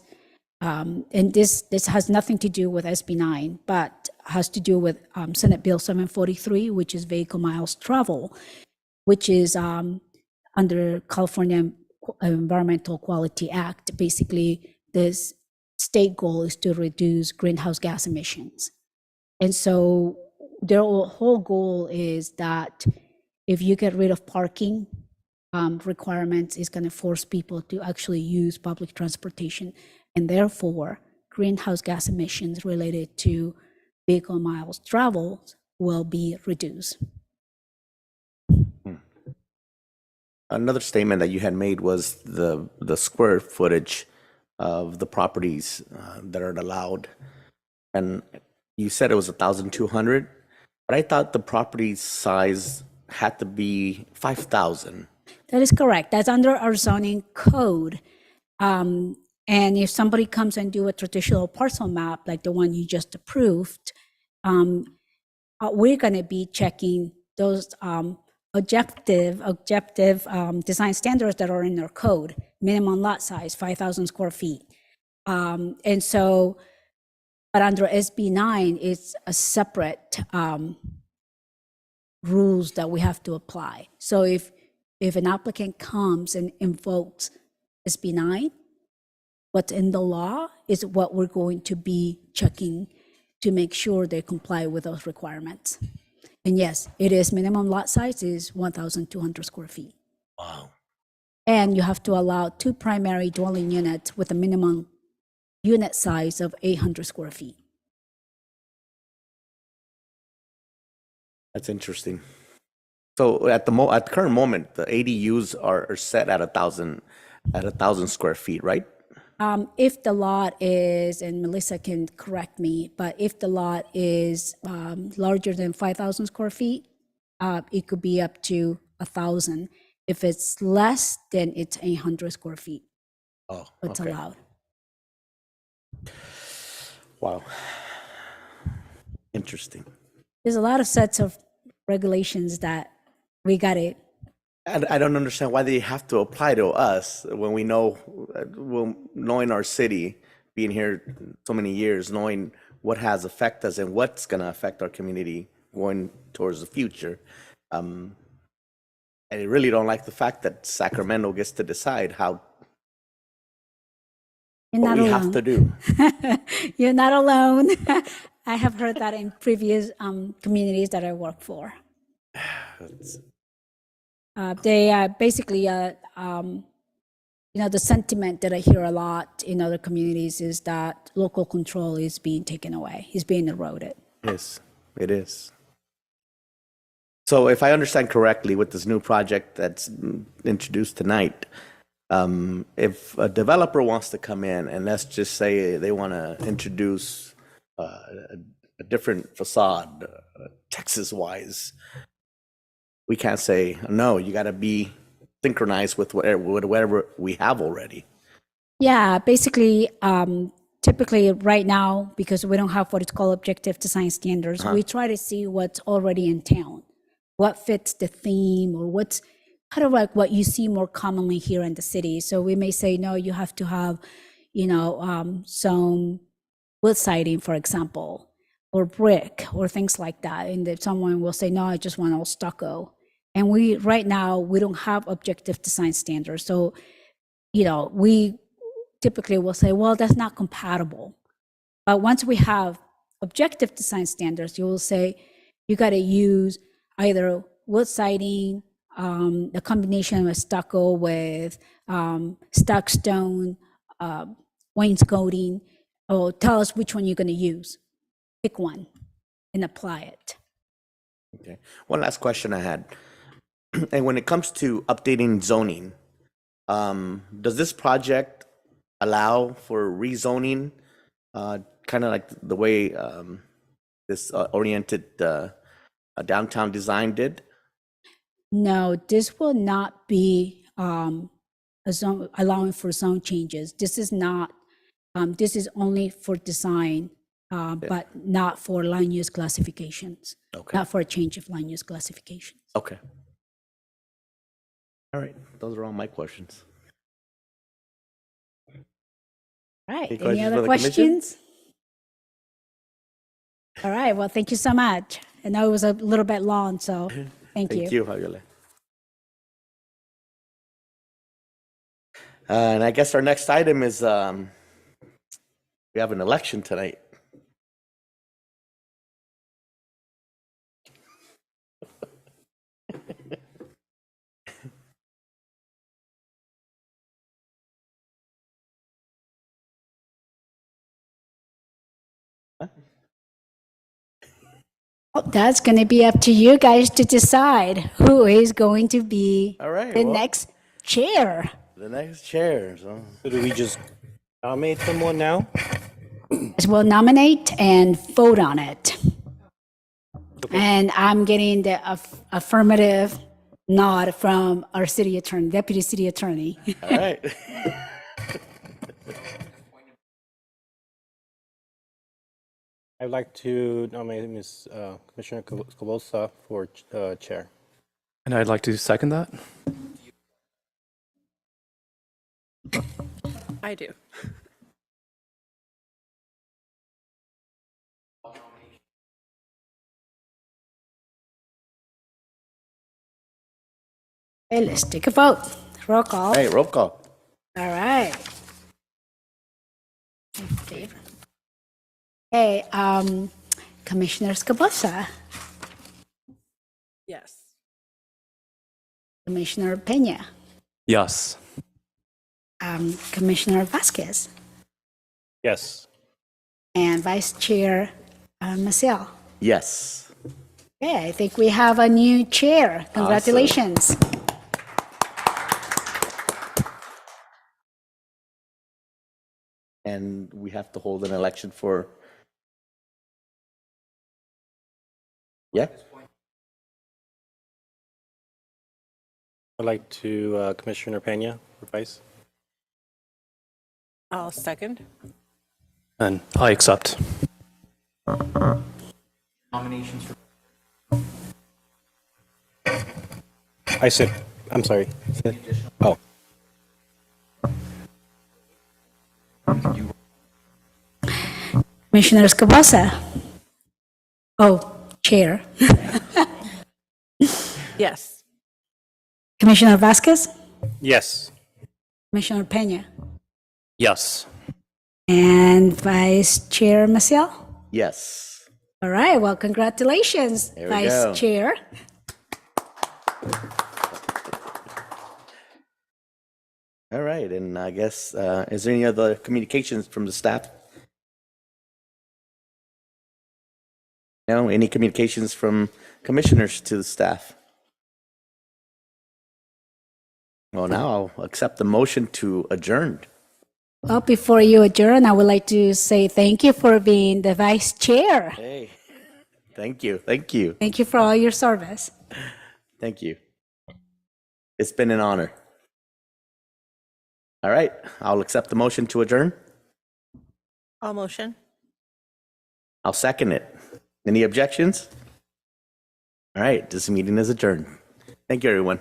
and this has nothing to do with SB 9, but has to do with Senate Bill 743, which is vehicle miles travel, which is under California Environmental Quality Act. Basically, this state goal is to reduce greenhouse gas emissions. And so their whole goal is that if you get rid of parking requirements, it's going to force people to actually use public transportation, and therefore greenhouse gas emissions related to vehicle miles traveled will be reduced. Another statement that you had made was the square footage of the properties that are allowed, and you said it was 1,200, but I thought the property size had to be 5,000. That is correct. That's under our zoning code. And if somebody comes and do a traditional parcel map, like the one you just approved, we're going to be checking those objective design standards that are in our code. Minimum lot size, 5,000 square feet. And so, but under SB 9, it's a separate rules that we have to apply. So if an applicant comes and invokes SB 9, what's in the law is what we're going to be checking to make sure they comply with those requirements. And yes, it is minimum lot size is 1,200 square feet. Wow. And you have to allow 2 primary dwelling units with a minimum unit size of 800 square feet. That's interesting. So at the current moment, the ADUs are set at 1,000 square feet, right? If the lot is, and Melissa can correct me, but if the lot is larger than 5,000 square feet, it could be up to 1,000. If it's less, then it's 800 square feet. Oh, What's okay. allowed. Wow. Interesting. There's a lot of sets of regulations that we got to. I don't understand why they have to apply to us when we know, knowing our city, being here so many years, knowing what has affected us and what's going to affect our community going towards the future. I really don't like the fact that Sacramento gets to decide You're what not we alone. have to do. You're not alone. I have heard that in previous communities that I work for. They basically, the sentiment that I hear a lot in other communities is that local control is being taken away, is being eroded. Yes, it is. So if I understand correctly, with this new project that's introduced tonight, if a developer wants to come in and let's just say they want to introduce a different facade, Texas-wise, we can't say, no, you got to be synchronized with whatever we have already. Yeah, basically, typically right now, because we don't have what is called objective design standards, we try to see what's already in town, what fits the theme, or what's kind of like what you see more commonly here in the city. So we may say, no, you have to have, some wood siding, for example, or brick, or things like that. And if someone will say, no, I just want all stucco. And right now, we don't have objective design standards. So, we typically will say, well, that's not compatible. But once we have objective design standards, you will say, you got to use either wood siding, a combination of stucco with stuck stone, wainscoting, or tell us which one you're going to use. Pick one and apply it. Okay. One last question I had. And when it comes to updating zoning, does this project allow for rezoning, kind of like the way this oriented downtown design did? No, this will not be a zone, allowing for zone changes. This is not, this is only for design, but not for land use classifications. Okay. Not for a change of land use classifications. Okay. All right. Those are all my questions. All right, Any any questions other for the commission? questions? All right, well, thank you so much. I know it was a little bit long, so thank you. Thank you, Javiola. And I guess our next item is we have an election tonight. Oh, that's going to be up to you guys to decide who is going to be All right, the well. next chair. The next chair. So. So do we just nominate someone now? We'll nominate and vote on it. And I'm getting the affirmative nod from our city attorney, deputy city attorney. All right. I'd like to nominate Ms. Commissioner Cabosa for chair. And I'd like to second that. I do. Okay, let's take a vote. Roll call. Hey, roll call. All right. In favor. Hey, Commissioner Scabosa, Yes. Commissioner Pena, Yes. Commissioner Vasquez, Yes. and Vice Chair Maciel. Yes. Okay, I think we have a new chair. Congratulations. And we have to hold an election for. Yeah. I'd like to Commissioner Pena for vice. I'll second. And I accept. I said, I'm sorry. Oh, Commissioner Escobosa. Oh, Chair. Yes. Commissioner Vasquez, yes. Commissioner Peña, Yes. and Vice Chair Maciel. Yes. All right, well, congratulations, There we Vice go. Chair. All right, and I guess, is there any other communications from the staff? No, any communications from commissioners to the staff? Well, now I'll accept the motion to adjourn. Well, before you adjourn, I would like to say thank you for being the Vice Chair. Hey, thank you, thank you, Thank you for all your service. thank you. It's been an honor. All right, I'll accept the motion to adjourn. All motion. I'll second it. Any objections? All right, this meeting is adjourned. Thank you, everyone.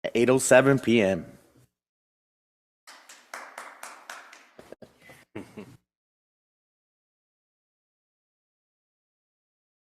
At 8:07 p.m.